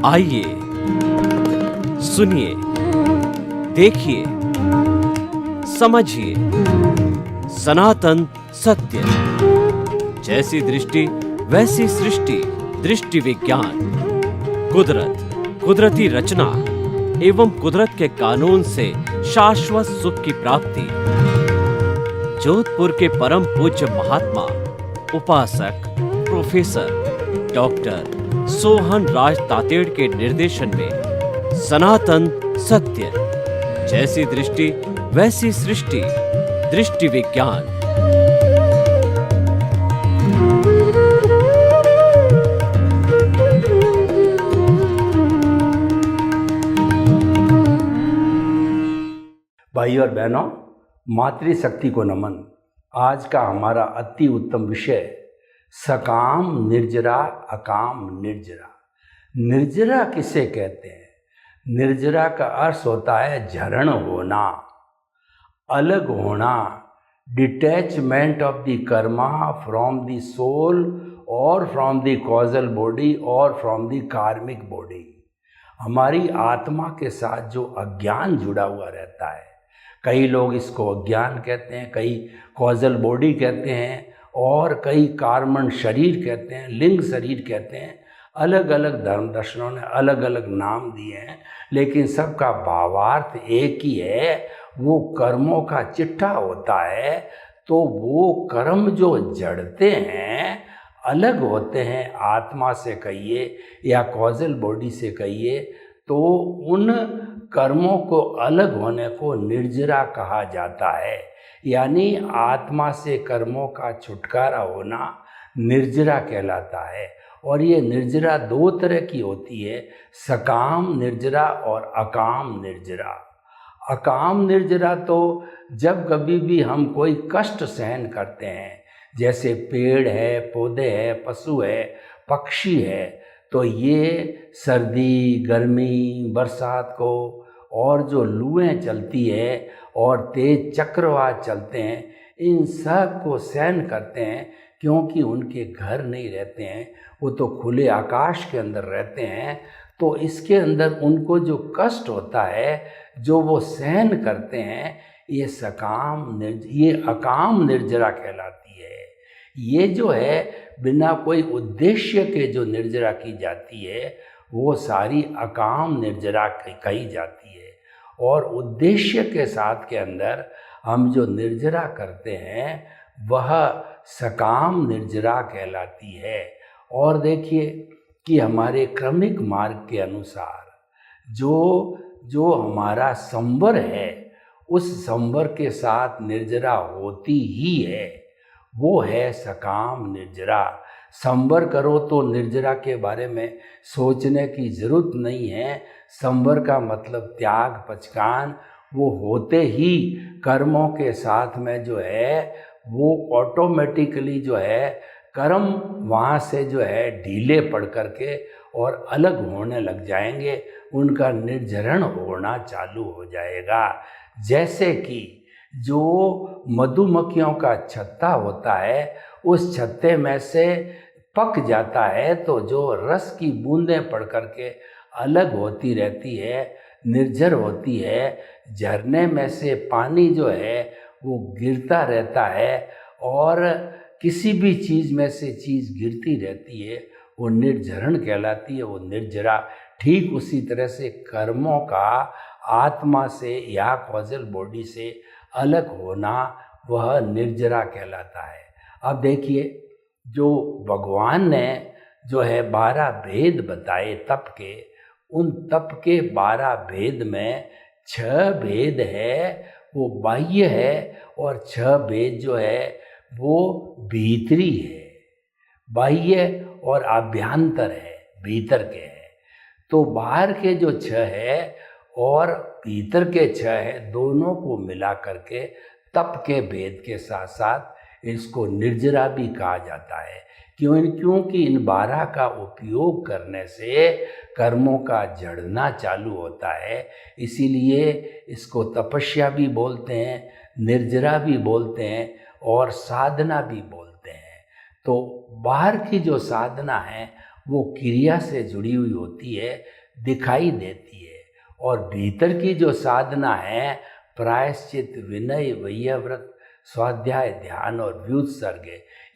आइए, सुनिए, देखिए, समझिए सनातन सत्य। जैसी दृष्टि वैसी सृष्टि, दृष्टि विज्ञान। कुदरत, कुदरती रचना एवं कुदरत के कानून से शाश्वत सुख की प्राप्ति। जोधपुर के परम पूज्य महात्मा उपासक प्रोफेसर डॉक्टर सोहन राज तातेड़ के निर्देशन में सनातन सत्य। जैसी दृष्टि वैसी सृष्टि, दृष्टि विज्ञान। भाई और बहनों, मातृशक्ति को नमन। आज का हमारा अति उत्तम विषय सकाम निर्जरा अकाम निर्जरा। निर्जरा किसे कहते हैं? निर्जरा का अर्थ होता है झरण होना, अलग होना, detachment of the karma from the soul और फ्रॉम द कॉजल बॉडी और फ्रॉम द कार्मिक बॉडी। हमारी आत्मा के साथ जो अज्ञान जुड़ा हुआ रहता है, कई लोग इसको अज्ञान कहते हैं, कई कॉजल बॉडी कहते हैं और कई कार्मण शरीर कहते हैं, लिंग शरीर कहते हैं। अलग अलग धर्म दर्शनों ने अलग अलग नाम दिए हैं, लेकिन सबका भावार्थ एक ही है। वो कर्मों का चिट्ठा होता है। तो वो कर्म जो जड़ते हैं, अलग होते हैं, आत्मा से कहिए या कॉजल बॉडी से कहिए, तो उन कर्मों को अलग होने को निर्जरा कहा जाता है। यानी आत्मा से कर्मों का छुटकारा होना निर्जरा कहलाता है। और ये निर्जरा दो तरह की होती है, सकाम निर्जरा और अकाम निर्जरा। अकाम निर्जरा तो जब कभी भी हम कोई कष्ट सहन करते हैं, जैसे पेड़ है, पौधे है, पशु है, पक्षी है, तो ये सर्दी, गर्मी, बरसात को और जो लूएं चलती है और तेज चक्रवात चलते हैं, इन सब को सहन करते हैं, क्योंकि उनके घर नहीं रहते हैं, वो तो खुले आकाश के अंदर रहते हैं। तो इसके अंदर उनको जो कष्ट होता है, जो वो सहन करते हैं, ये ये अकाम निर्जरा कहलाती है। ये जो है बिना कोई उद्देश्य के जो निर्जरा की जाती है, वो सारी अकाम निर्जरा कही जाती है। और उद्देश्य के साथ के अंदर हम जो निर्जरा करते हैं, वह सकाम निर्जरा कहलाती है। और देखिए कि हमारे क्रमिक मार्ग के अनुसार जो हमारा संवर है, उस संवर के साथ निर्जरा होती ही है, वो है सकाम निर्जरा। संवर करो तो निर्जरा के बारे में सोचने की ज़रूरत नहीं है। संवर का मतलब त्याग, पचकान, वो होते ही कर्मों के साथ में जो है वो ऑटोमेटिकली जो है कर्म वहाँ से जो है ढीले पड़ करके और अलग होने लग जाएंगे, उनका निर्जरण होना चालू हो जाएगा। जैसे कि जो मधुमक्खियों का छत्ता होता है, उस छत्ते में से पक जाता है तो जो रस की बूंदें पड़ करके अलग होती रहती है, निर्जर होती है। झरने में से पानी जो है वो गिरता रहता है और किसी भी चीज़ में से चीज़ गिरती रहती है, वो निर्जरण कहलाती है, वो निर्जरा। ठीक उसी तरह से कर्मों का आत्मा से या कॉजल बॉडी से अलग होना, वह निर्जरा कहलाता है। अब देखिए, जो भगवान ने जो है 12 भेद बताए तप के, उन तप के 12 भेद में 6 भेद है वो बाह्य है और 6 भेद जो है वो भीतरी है। बाह्य और आभ्यंतर है, भीतर के है। तो बाहर के जो 6 है और भीतर के 6 है, दोनों को मिला करके तप के भेद के साथ साथ इसको निर्जरा भी कहा जाता है। क्योंकि इन 12 का उपयोग करने से कर्मों का जड़ना चालू होता है। इसीलिए इसको तपस्या भी बोलते हैं, निर्जरा भी बोलते हैं और साधना भी बोलते हैं। तो बाहर की जो साधना है वो क्रिया से जुड़ी हुई होती है, दिखाई देती है। और भीतर की जो साधना है, प्रायश्चित, विनय, वैयव्रत, स्वाध्याय, ध्यान और व्युत्सर्ग,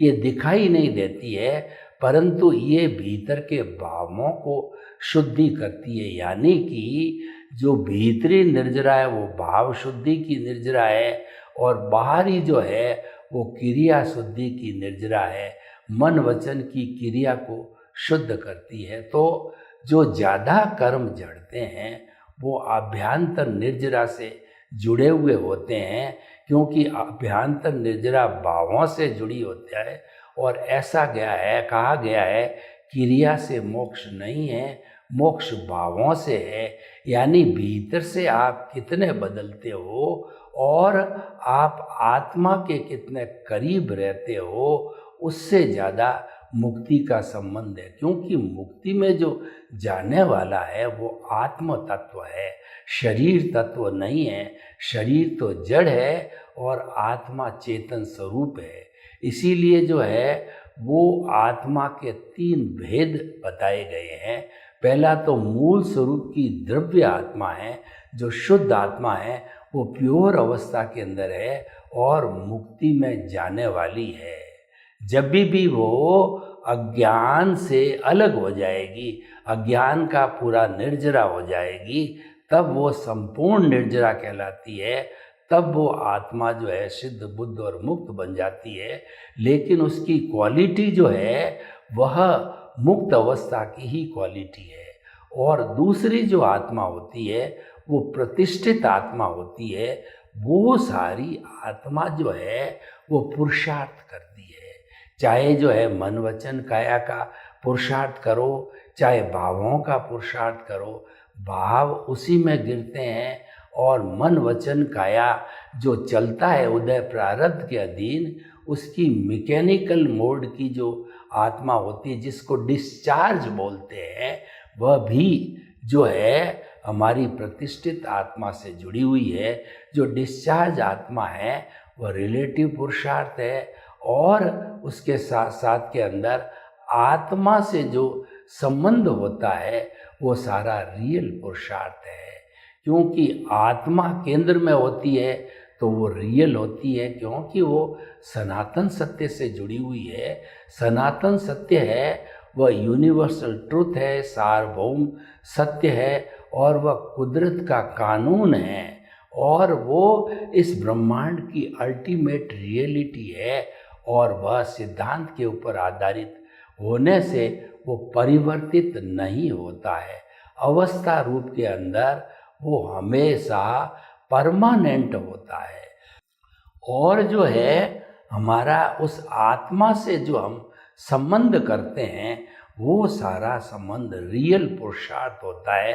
ये दिखाई नहीं देती है, परंतु ये भीतर के भावों को शुद्धि करती है। यानी कि जो भीतरी निर्जरा है वो भाव शुद्धि की निर्जरा है, और बाहरी जो है वो क्रिया शुद्धि की निर्जरा है, मन वचन की क्रिया को शुद्ध करती है। तो जो ज़्यादा कर्म जड़ते हैं वो अभ्यांतर निर्जरा से जुड़े हुए होते हैं, क्योंकि अभ्यांतर निर्जरा भावों से जुड़ी होती है। और ऐसा कहा गया है, क्रिया से मोक्ष नहीं है, मोक्ष भावों से है। यानी भीतर से आप कितने बदलते हो और आप आत्मा के कितने करीब रहते हो, उससे ज़्यादा मुक्ति का संबंध है। क्योंकि मुक्ति में जो जाने वाला है वो आत्म तत्व है, शरीर तत्व नहीं है। शरीर तो जड़ है और आत्मा चेतन स्वरूप है। इसीलिए जो है वो आत्मा के 3 भेद बताए गए हैं। पहला तो मूल स्वरूप की द्रव्य आत्मा है, जो शुद्ध आत्मा है, वो प्योर अवस्था के अंदर है और मुक्ति में जाने वाली है। जब भी वो अज्ञान से अलग हो जाएगी, अज्ञान का पूरा निर्जरा हो जाएगी, तब वो संपूर्ण निर्जरा कहलाती है। तब वो आत्मा जो है सिद्ध, बुद्ध और मुक्त बन जाती है। लेकिन उसकी क्वालिटी जो है वह मुक्त अवस्था की ही क्वालिटी है। और दूसरी जो आत्मा होती है वो प्रतिष्ठित आत्मा होती है। वो सारी आत्मा जो है वो पुरुषार्थ करती है। चाहे जो है मन वचन काया का पुरुषार्थ करो, चाहे भावों का पुरुषार्थ करो, भाव उसी में गिरते हैं। और मन वचन काया जो चलता है उदय प्रारब्ध के अधीन, उसकी मैकेनिकल मोड की जो आत्मा होती है, जिसको डिस्चार्ज बोलते हैं, वह भी जो है हमारी प्रतिष्ठित आत्मा से जुड़ी हुई है। जो डिस्चार्ज आत्मा है वह रिलेटिव पुरुषार्थ है, और उसके साथ साथ के अंदर आत्मा से जो संबंध होता है वो सारा रियल पुरुषार्थ है। क्योंकि आत्मा केंद्र में होती है तो वो रियल होती है, क्योंकि वो सनातन सत्य से जुड़ी हुई है। सनातन सत्य है, वह यूनिवर्सल ट्रुथ है, सार्वभौम सत्य है, और वह कुदरत का कानून है, और वो इस ब्रह्मांड की अल्टीमेट रियलिटी है। और वह सिद्धांत के ऊपर आधारित होने से वो परिवर्तित नहीं होता है। अवस्था रूप के अंदर वो हमेशा परमानेंट होता है। और जो है हमारा उस आत्मा से जो हम संबंध करते हैं वो सारा संबंध रियल पुरुषार्थ होता है,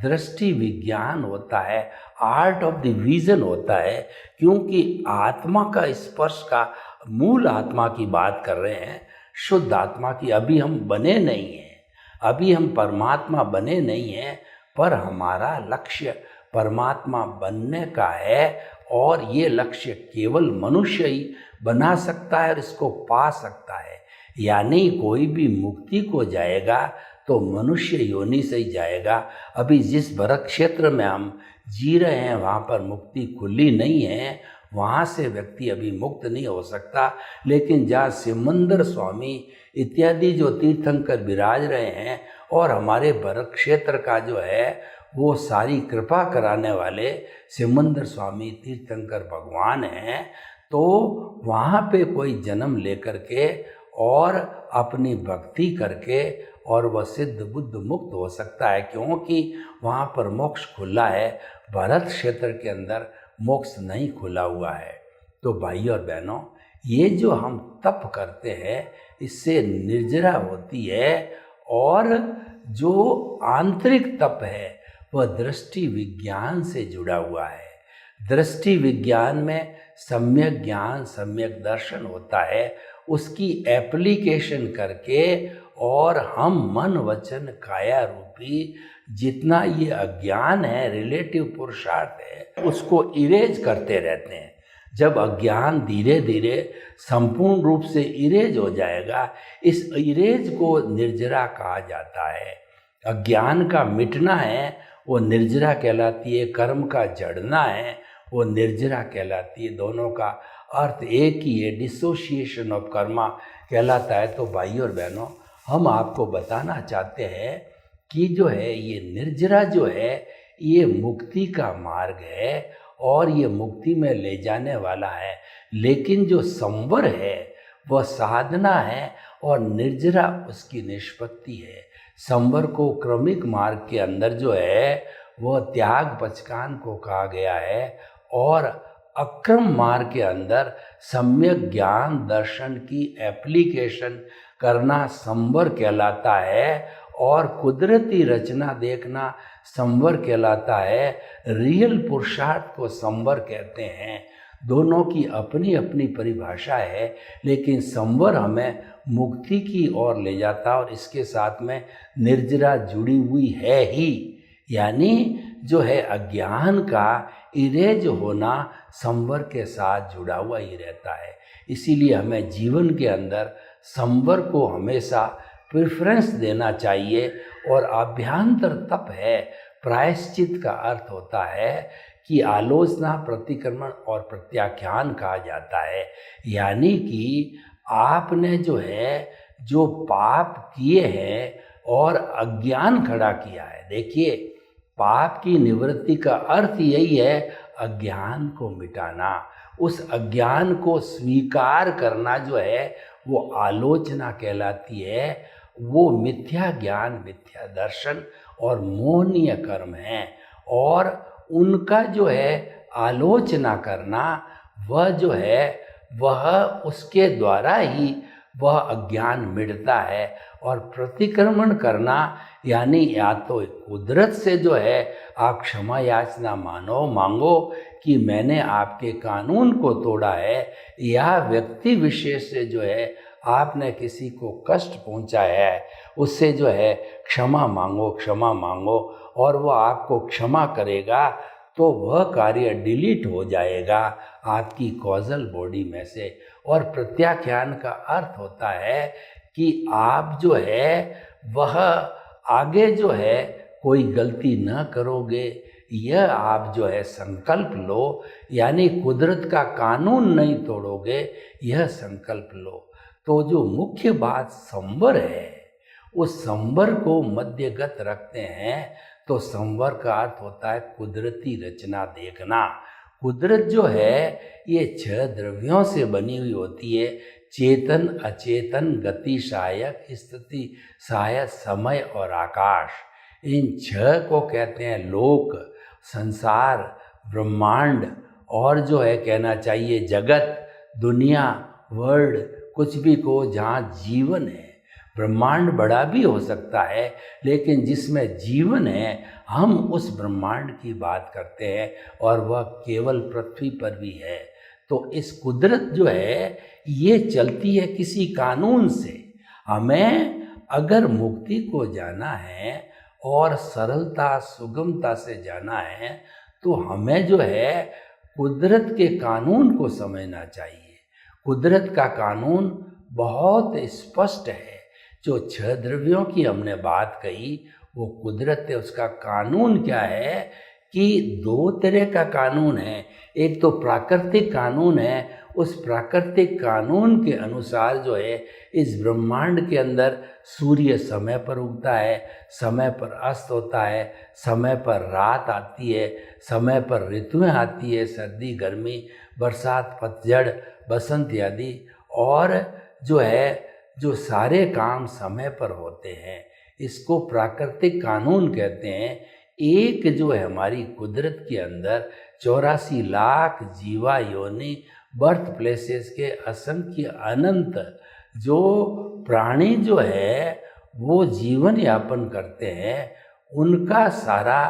दृष्टि विज्ञान होता है, आर्ट ऑफ द विजन होता है। क्योंकि आत्मा का स्पर्श का मूल आत्मा की बात कर रहे हैं, शुद्ध आत्मा की। अभी हम बने नहीं हैं, अभी हम परमात्मा बने नहीं हैं, पर हमारा लक्ष्य परमात्मा बनने का है। और ये लक्ष्य केवल मनुष्य ही बना सकता है और इसको पा सकता है। यानी कोई भी मुक्ति को जाएगा तो मनुष्य योनि से ही जाएगा। अभी जिस भरत क्षेत्र में हम जी रहे हैं वहाँ पर मुक्ति खुली नहीं है, वहाँ से व्यक्ति अभी मुक्त नहीं हो सकता। लेकिन जहाँ सिमंदर स्वामी इत्यादि जो तीर्थंकर विराज रहे हैं, और हमारे भरत क्षेत्र का जो है वो सारी कृपा कराने वाले सिमंदर स्वामी तीर्थंकर भगवान हैं, तो वहाँ पे कोई जन्म लेकर के और अपनी भक्ति करके और वह सिद्ध बुद्ध मुक्त हो सकता है। क्योंकि वहाँ पर मोक्ष खुला है, भरत क्षेत्र के अंदर मोक्ष नहीं खुला हुआ है। तो भाई और बहनों, ये जो हम तप करते हैं इससे निर्जरा होती है। और जो आंतरिक तप है वह दृष्टि विज्ञान से जुड़ा हुआ है। दृष्टि विज्ञान में सम्यक ज्ञान, सम्यक दर्शन होता है। उसकी एप्लीकेशन करके और हम मन वचन काया रूपी जितना ये अज्ञान है, रिलेटिव पुरुषार्थ है, उसको इरेज करते रहते हैं। जब अज्ञान धीरे धीरे संपूर्ण रूप से इरेज हो जाएगा, इस इरेज को निर्जरा कहा जाता है। अज्ञान का मिटना है वो निर्जरा कहलाती है, कर्म का जड़ना है वो निर्जरा कहलाती है। दोनों का अर्थ एक ही है, डिसोसिएशन ऑफ कर्मा कहलाता है। तो भाइयों और बहनों, हम आपको बताना चाहते हैं कि जो है ये निर्जरा जो है ये मुक्ति का मार्ग है और ये मुक्ति में ले जाने वाला है। लेकिन जो संवर है वह साधना है और निर्जरा उसकी निष्पत्ति है। संवर को क्रमिक मार्ग के अंदर जो है वह त्याग पचकान को कहा गया है और अक्रम मार्ग के अंदर सम्यक ज्ञान दर्शन की एप्लीकेशन करना संवर कहलाता है और कुदरती रचना देखना संवर कहलाता है। रियल पुरुषार्थ को संवर कहते हैं। दोनों की अपनी अपनी परिभाषा है, लेकिन संवर हमें मुक्ति की ओर ले जाता और इसके साथ में निर्जरा जुड़ी हुई है ही, यानी जो है अज्ञान का इरेज होना संवर के साथ जुड़ा हुआ ही रहता है। इसीलिए हमें जीवन के अंदर संवर को हमेशा प्रेफरेंस देना चाहिए। और अभ्यांतर तप है, प्रायश्चित का अर्थ होता है कि आलोचना, प्रतिक्रमण और प्रत्याख्यान कहा जाता है। यानी कि आपने जो है जो पाप किए हैं और अज्ञान खड़ा किया है। देखिए, पाप की निवृत्ति का अर्थ यही है अज्ञान को मिटाना। उस अज्ञान को स्वीकार करना जो है वो आलोचना कहलाती है। वो मिथ्या ज्ञान, मिथ्या दर्शन और मोहनीय कर्म है और उनका जो है आलोचना करना वह जो है वह उसके द्वारा ही वह अज्ञान मिटता है। और प्रतिक्रमण करना यानी या तो कुदरत से जो है आप क्षमा याचना मांगो कि मैंने आपके कानून को तोड़ा है, या व्यक्ति विशेष से जो है आपने किसी को कष्ट पहुंचाया है उससे जो है क्षमा मांगो और वह आपको क्षमा करेगा तो वह कार्य डिलीट हो जाएगा आपकी कॉजल बॉडी में से। और प्रत्याख्यान का अर्थ होता है कि आप जो है वह आगे जो है कोई गलती न करोगे, यह आप जो है संकल्प लो, यानी कुदरत का कानून नहीं तोड़ोगे, यह संकल्प लो। तो जो मुख्य बात संवर है उस संवर को मध्यगत रखते हैं। तो संवर का अर्थ होता है कुदरती रचना देखना। कुदरत जो है ये 6 द्रव्यों से बनी हुई होती है, चेतन, अचेतन, गति सहायक, स्थिति सहायक, समय और आकाश। इन 6 को कहते हैं लोक, संसार, ब्रह्मांड और जो है कहना चाहिए जगत, दुनिया, वर्ल्ड, कुछ भी को जहाँ जीवन है। ब्रह्मांड बड़ा भी हो सकता है, लेकिन जिसमें जीवन है हम उस ब्रह्मांड की बात करते हैं और वह केवल पृथ्वी पर भी है। तो इस कुदरत जो है ये चलती है किसी कानून से। हमें अगर मुक्ति को जाना है और सरलता, सुगमता से जाना है तो हमें जो है कुदरत के कानून को समझना चाहिए। कुदरत का कानून बहुत स्पष्ट है। जो 6 द्रव्यों की हमने बात कही वो कुदरत है। उसका कानून क्या है कि 2 तरह का कानून है। एक तो प्राकृतिक कानून है, उस प्राकृतिक कानून के अनुसार जो है इस ब्रह्मांड के अंदर सूर्य समय पर उगता है, समय पर अस्त होता है, समय पर रात आती है, समय पर ऋतुएं आती है, सर्दी, गर्मी, बरसात, पतझड़, बसंत आदि। और जो है जो सारे काम समय पर होते हैं, इसको प्राकृतिक कानून कहते हैं। एक जो है हमारी कुदरत के अंदर 84 लाख जीवा योनि बर्थ प्लेसेस के असंख्य अनंत जो प्राणी जो है वो जीवन यापन करते हैं, उनका सारा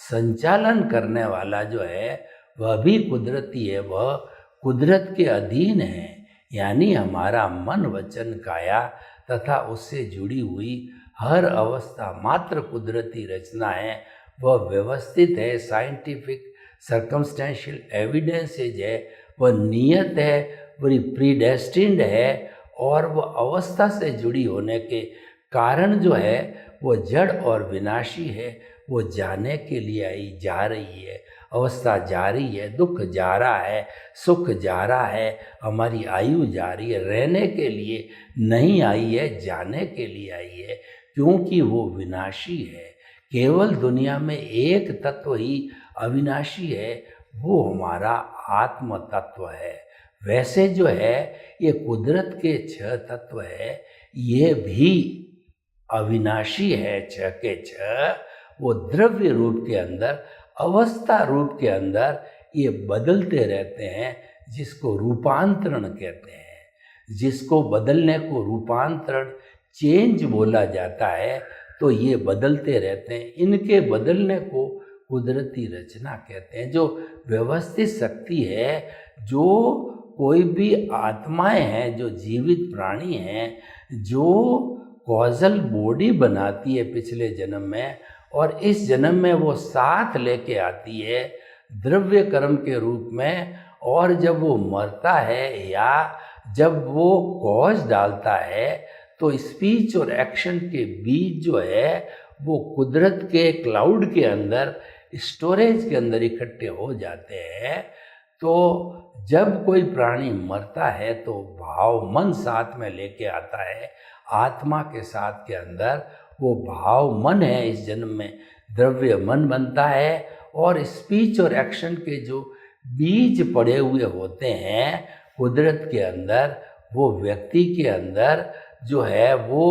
संचालन करने वाला जो है वह भी कुदरती है, वह कुदरत के अधीन है। यानी हमारा मन, वचन, काया तथा उससे जुड़ी हुई हर अवस्था मात्र कुदरती रचना है। वह व्यवस्थित है, साइंटिफिक सर्कमस्टेंशियल एविडेंसेज है, वह नियत है, वह प्रीडेस्टिन्ड है, और वह अवस्था से जुड़ी होने के कारण जो है वो जड़ और विनाशी है। वो जाने के लिए आई जा रही है, अवस्था जा रही है, दुख जा रहा है, सुख जा रहा है, हमारी आयु जा रही है। रहने के लिए नहीं आई है, जाने के लिए आई है, क्योंकि वो विनाशी है। केवल दुनिया में एक तत्व ही अविनाशी है, वो हमारा आत्म तत्व है। वैसे जो है ये कुदरत के 6 तत्व है, ये भी अविनाशी है। 6 के 6 वो द्रव्य रूप के अंदर, अवस्था रूप के अंदर ये बदलते रहते हैं, जिसको रूपांतरण कहते हैं। जिसको बदलने को रूपांतरण, चेंज बोला जाता है। तो ये बदलते रहते हैं, इनके बदलने को कुदरती रचना कहते हैं। जो व्यवस्थित शक्ति है, जो कोई भी आत्माएं हैं, जो जीवित प्राणी हैं, जो कॉजल बॉडी बनाती है पिछले जन्म में, और इस जन्म में वो साथ लेके आती है द्रव्य कर्म के रूप में। और जब वो मरता है या जब वो कॉज डालता है, तो स्पीच और एक्शन के बीच जो है वो कुदरत के क्लाउड के अंदर, स्टोरेज के अंदर इकट्ठे हो जाते हैं। तो जब कोई प्राणी मरता है तो भाव मन साथ में लेके आता है, आत्मा के साथ के अंदर वो भाव मन है। इस जन्म में द्रव्य मन बनता है, और स्पीच और एक्शन के जो बीज पड़े हुए होते हैं कुदरत के अंदर, वो व्यक्ति के अंदर जो है वो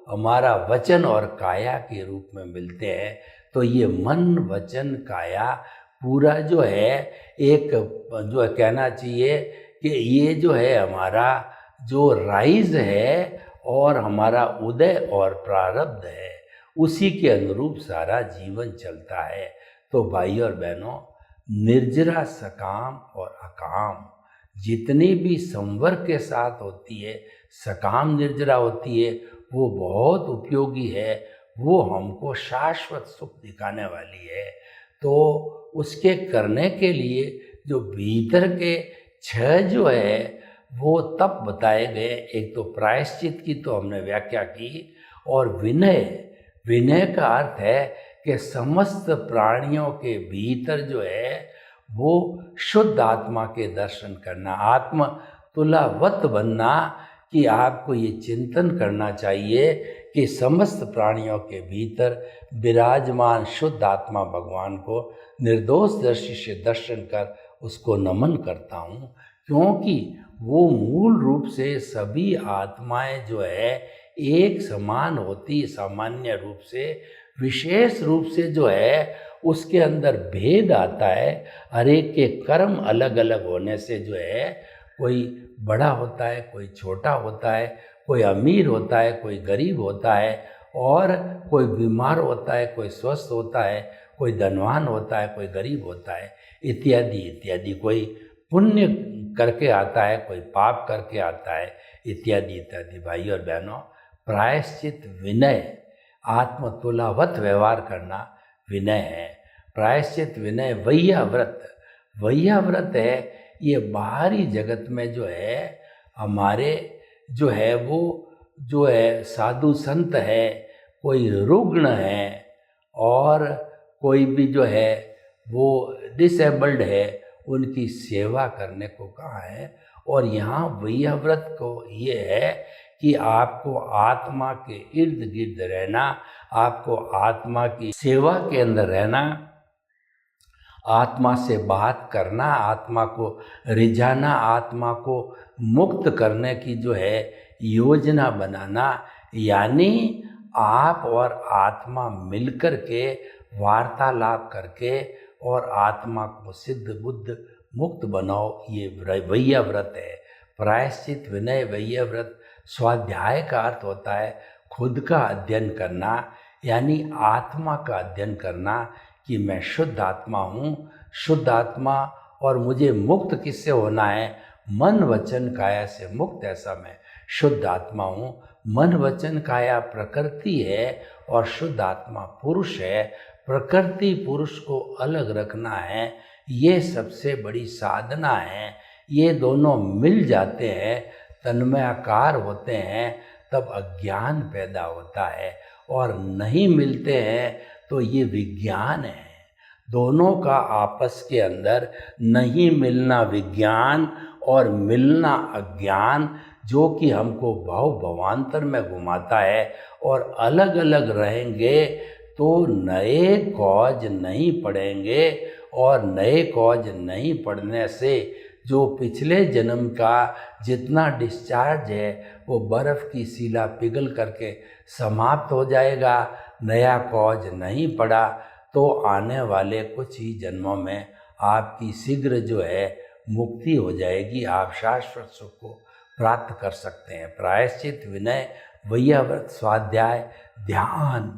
हमारा वचन और काया के रूप में मिलते हैं। तो ये मन, वचन, काया पूरा जो है एक जो है कहना चाहिए कि ये जो है हमारा जो राइज है और हमारा उदय और प्रारब्ध है, उसी के अनुरूप सारा जीवन चलता है। तो भाई और बहनों, निर्जरा, सकाम और अकाम जितनी भी संवर के साथ होती है, सकाम निर्जरा होती है, वो बहुत उपयोगी है। वो हमको शाश्वत सुख दिखाने वाली है। तो उसके करने के लिए जो भीतर के 6 जो है वो तप बताए गए। एक तो प्रायश्चित की तो हमने व्याख्या की, और विनय, विनय का अर्थ है कि समस्त प्राणियों के भीतर जो है वो शुद्ध आत्मा के दर्शन करना, आत्म तुलावत बनना। कि आपको ये चिंतन करना चाहिए कि समस्त प्राणियों के भीतर विराजमान शुद्ध आत्मा भगवान को निर्दोष दृष्टि से दर्शन कर उसको नमन करता हूँ, क्योंकि वो मूल रूप से सभी आत्माएं जो है एक समान होती, सामान्य रूप से। विशेष रूप से जो है उसके अंदर भेद आता है। हर एक के कर्म अलग अलग होने से जो है कोई बड़ा होता है, कोई छोटा होता है, कोई अमीर होता है, कोई गरीब होता है, और कोई बीमार होता है, कोई स्वस्थ होता है, कोई धनवान होता है, कोई गरीब होता है, इत्यादि इत्यादि। कोई पुण्य करके आता है, कोई पाप करके आता है, इत्यादि इत्यादि। भाई और बहनों, प्रायश्चित विनय, आत्मतुलावत व्यवहार करना विनय है। प्रायश्चित विनय वैयाव्रत, वैयाव्रत है। ये बाहरी जगत में जो है हमारे जो है वो जो है साधु संत है, कोई रुग्ण है, और कोई भी जो है वो डिसेबल्ड है, उनकी सेवा करने को कहा है। और यहाँ वैयाव्रत को ये है कि आपको आत्मा के इर्द गिर्द रहना, आपको आत्मा की सेवा के अंदर रहना, आत्मा से बात करना, आत्मा को रिझाना, आत्मा को मुक्त करने की जो है योजना बनाना। यानी आप और आत्मा मिलकर के वार्तालाप करके और आत्मा को सिद्ध बुद्ध मुक्त बनाओ, ये वैयाव्रत है। प्रायश्चित विनय वैयाव्रत। स्वाध्याय का अर्थ होता है खुद का अध्ययन करना, यानी आत्मा का अध्ययन करना कि मैं शुद्ध आत्मा हूँ, शुद्ध आत्मा, और मुझे मुक्त किससे होना है? मन वचन काया से मुक्त, ऐसा मैं शुद्ध आत्मा हूँ। मन वचन काया प्रकृति है और शुद्ध आत्मा पुरुष है। प्रकृति पुरुष को अलग रखना है, ये सबसे बड़ी साधना है। ये दोनों मिल जाते हैं, तन्मयाकार होते हैं, तब अज्ञान पैदा होता है, और नहीं मिलते हैं तो ये विज्ञान है। दोनों का आपस के अंदर नहीं मिलना विज्ञान और मिलना अज्ञान, जो कि हमको भव भवांतर में घुमाता है। और अलग अलग रहेंगे तो नए कॉज नहीं पड़ेंगे, और नए कॉज नहीं पड़ने से जो पिछले जन्म का जितना डिस्चार्ज है वो बर्फ़ की शिला पिघल करके समाप्त हो जाएगा। नया कॉज नहीं पड़ा तो आने वाले कुछ ही जन्मों में आपकी शीघ्र जो है मुक्ति हो जाएगी, आप शाश्वत सुख को प्राप्त कर सकते हैं। प्रायश्चित, विनय, वैयाव्रत, स्वाध्याय, ध्यान।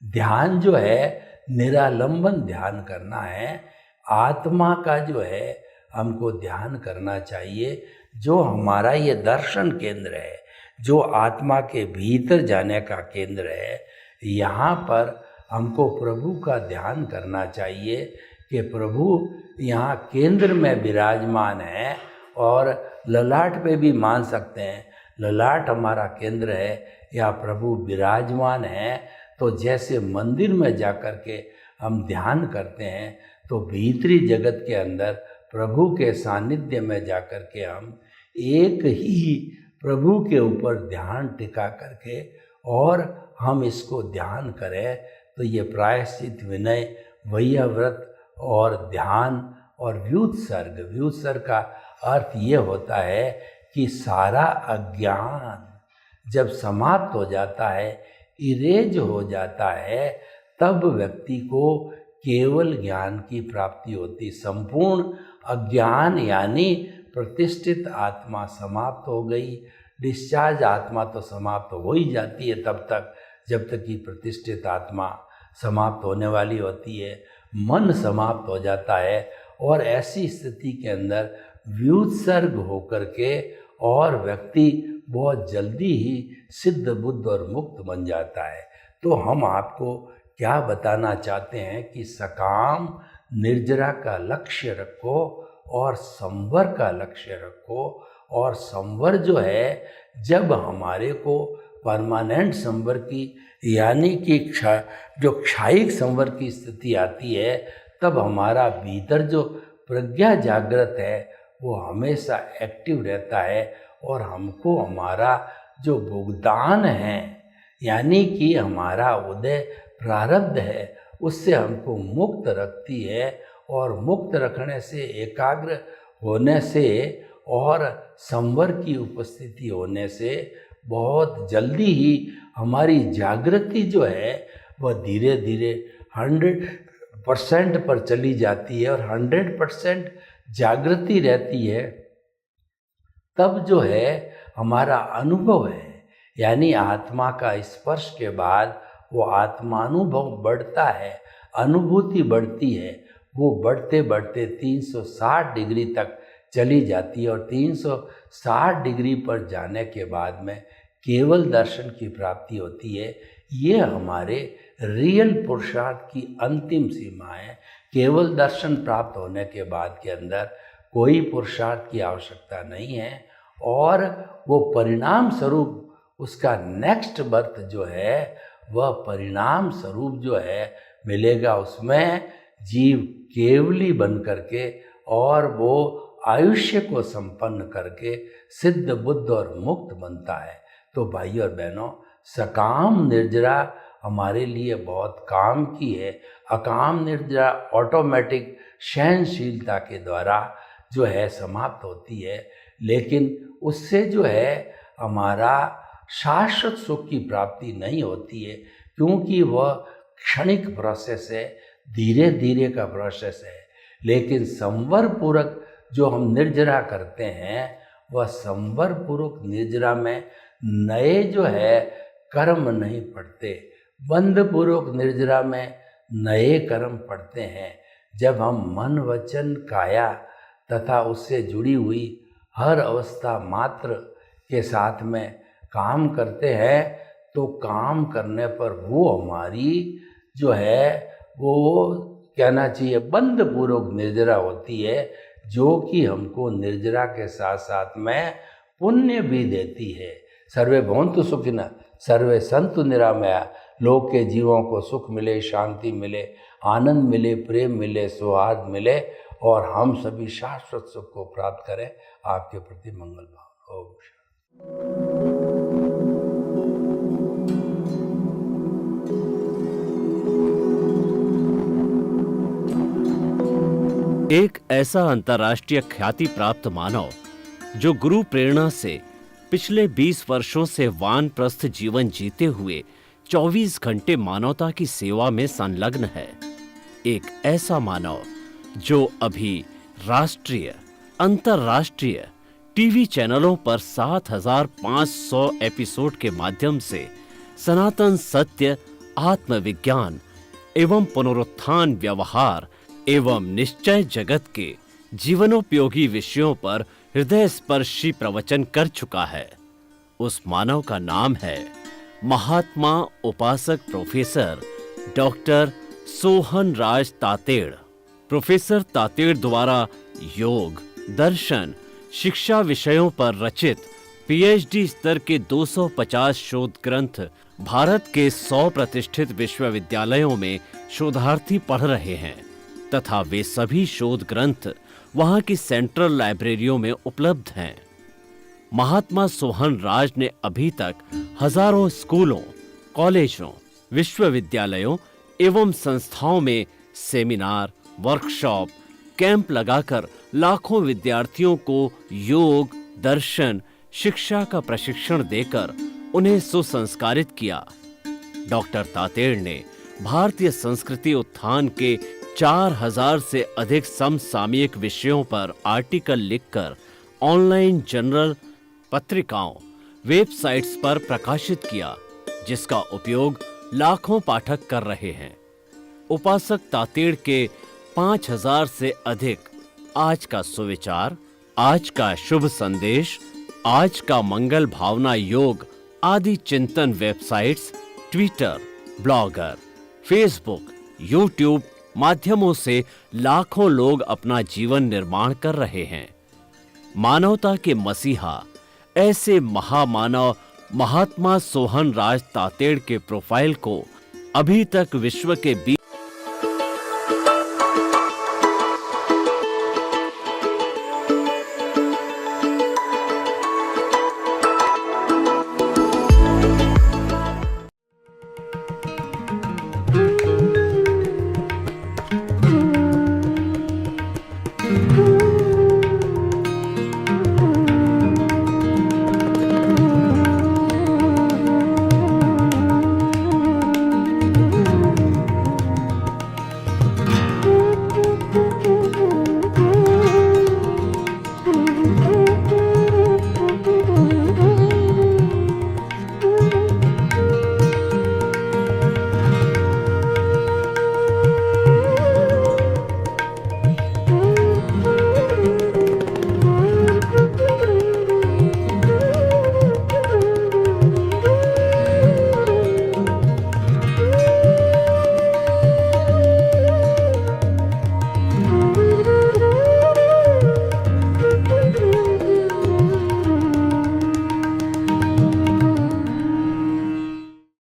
ध्यान जो है निरालंबन ध्यान करना है। आत्मा का जो है हमको ध्यान करना चाहिए। जो हमारा ये दर्शन केंद्र है, जो आत्मा के भीतर जाने का केंद्र है, यहाँ पर हमको प्रभु का ध्यान करना चाहिए कि प्रभु यहाँ केंद्र में विराजमान है। और ललाट पे भी मान सकते हैं, ललाट हमारा केंद्र है या प्रभु विराजमान है। तो जैसे मंदिर में जाकर के हम ध्यान करते हैं, तो भीतरी जगत के अंदर प्रभु के सानिध्य में जाकर के हम एक ही प्रभु के ऊपर ध्यान टिका करके और हम इसको ध्यान करें, तो ये प्रायश्चित, विनय, वैयाव्रत और ध्यान और व्युत्सर्ग का अर्थ ये होता है कि सारा अज्ञान जब समाप्त हो जाता है, इरेज हो जाता है, तब व्यक्ति को केवल ज्ञान की प्राप्ति होती। संपूर्ण अज्ञान यानी प्रतिष्ठित आत्मा समाप्त हो गई। डिस्चार्ज आत्मा तो समाप्त हो ही जाती है तब तक जब तक कि प्रतिष्ठित आत्मा समाप्त होने वाली होती है। मन समाप्त हो जाता है और ऐसी स्थिति के अंदर व्युत्सर्ग होकर के और व्यक्ति बहुत जल्दी ही सिद्ध, बुद्ध और मुक्त बन जाता है। तो हम आपको क्या बताना चाहते हैं कि सकाम निर्जरा का लक्ष्य रखो और संवर का लक्ष्य रखो। और संवर जो है, जब हमारे को परमानेंट संवर की यानी कि जो क्षायिक संवर की स्थिति आती है, तब हमारा भीतर जो प्रज्ञा जागृत है वो हमेशा एक्टिव रहता है और हमको हमारा जो भुगतान है यानी कि हमारा उदय प्रारब्ध है उससे हमको मुक्त रखती है। और मुक्त रखने से, एकाग्र होने से और संवर की उपस्थिति होने से बहुत जल्दी ही हमारी जागृति जो है वह धीरे धीरे 100% पर चली जाती है। और 100% जागृति रहती है तब जो है हमारा अनुभव है यानी आत्मा का स्पर्श के बाद वो आत्मानुभव बढ़ता है, अनुभूति बढ़ती है। वो बढ़ते बढ़ते 360 डिग्री तक चली जाती है और 360 डिग्री पर जाने के बाद में केवल दर्शन की प्राप्ति होती है। ये हमारे रियल पुरुषार्थ की अंतिम सीमा है। केवल दर्शन प्राप्त होने के बाद के अंदर कोई पुरुषार्थ की आवश्यकता नहीं है और वो परिणाम स्वरूप उसका नेक्स्ट बर्थ जो है वह परिणाम स्वरूप जो है मिलेगा। उसमें जीव केवली बन करके और वो आयुष्य को संपन्न करके सिद्ध, बुद्ध और मुक्त बनता है। तो भाई और बहनों, सकाम निर्जरा हमारे लिए बहुत काम की है। अकाम निर्जरा ऑटोमेटिक सहनशीलता के द्वारा जो है समाप्त होती है, लेकिन उससे जो है हमारा शाश्वत सुख की प्राप्ति नहीं होती है क्योंकि वह क्षणिक प्रोसेस है, धीरे धीरे का प्रोसेस है। लेकिन संवर पूर्वक जो हम निर्जरा करते हैं वह संवर पूर्वक निर्जरा में नए जो है कर्म नहीं पड़ते, बंध पूर्वक निर्जरा में नए कर्म पड़ते हैं। जब हम मन, वचन, काया तथा उससे जुड़ी हुई हर अवस्था मात्र के साथ में काम करते हैं तो काम करने पर वो हमारी जो है वो कहना चाहिए बंद पूर्वक निर्जरा होती है, जो कि हमको निर्जरा के साथ साथ में पुण्य भी देती है। सर्वे भवन्तु सुखिनः, सर्वे सन्तु निरामया। लोग के जीवों को सुख मिले, शांति मिले, आनंद मिले, प्रेम मिले, सौहार्द मिले और हम सभी शाश्वत सुख को प्राप्त करें। आपके प्रति मंगल भाव। ओम शांति। एक ऐसा अंतर्राष्ट्रीय ख्याति प्राप्त मानव जो गुरु प्रेरणा से पिछले 20 वर्षों से वानप्रस्थ जीवन जीते हुए 24 घंटे मानवता की सेवा में संलग्न है। एक ऐसा मानव जो अभी राष्ट्रीय, अंतर्राष्ट्रीय टीवी चैनलों पर 7,500 एपिसोड के माध्यम से सनातन सत्य, आत्मविज्ञान एवं पुनरुत्थान व्यवहार एवं निश्चय जगत के जीवनोपयोगी विषयों पर हृदय स्पर्शी प्रवचन कर चुका है। उस मानव का नाम है महात्मा उपासक प्रोफेसर डॉक्टर सोहन राज तातेड़। प्रोफेसर तातेड़ द्वारा योग, दर्शन, शिक्षा विषयों पर रचित पीएचडी स्तर के 250 शोध ग्रंथ भारत के 100 प्रतिष्ठित विश्वविद्यालयों में शोधार्थी पढ़ रहे हैं तथा वे सभी शोध ग्रंथ वहां की सेंट्रल लाइब्रेरियों में उपलब्ध हैं। महात्मा सोहन राज ने अभी तक हजारों स्कूलों, कॉलेजों, विश्वविद्यालयों एवं संस्थाओं में सेमिनार, वर्कशॉप, कैंप लगाकर लाखों विद्यार्थियों को योग, दर्शन, शिक्षा का प्रशिक्षण देकर उन्हें सुसंस्कारित किया। डॉक्टर तातेड़ ने भारतीय संस्कृति उत्थान के 4000 से अधिक समसामयिक विषयों पर आर्टिकल लिखकर ऑनलाइन जर्नल, पत्रिकाओं, वेबसाइट्स पर प्रकाशित किया, जिसका उपयोग लाखों पाठक कर रहे हैं। उपासक तातेड़ के 5000 से अधिक आज का सुविचार, आज का शुभ संदेश, आज का मंगल भावना योग आदि चिंतन websites, Twitter, blogger, Facebook, YouTube माध्यमों से लाखों लोग अपना जीवन निर्माण कर रहे हैं। मानवता के मसीहा ऐसे महामानव महात्मा सोहन राज तातेड़ के प्रोफाइल को अभी तक विश्व के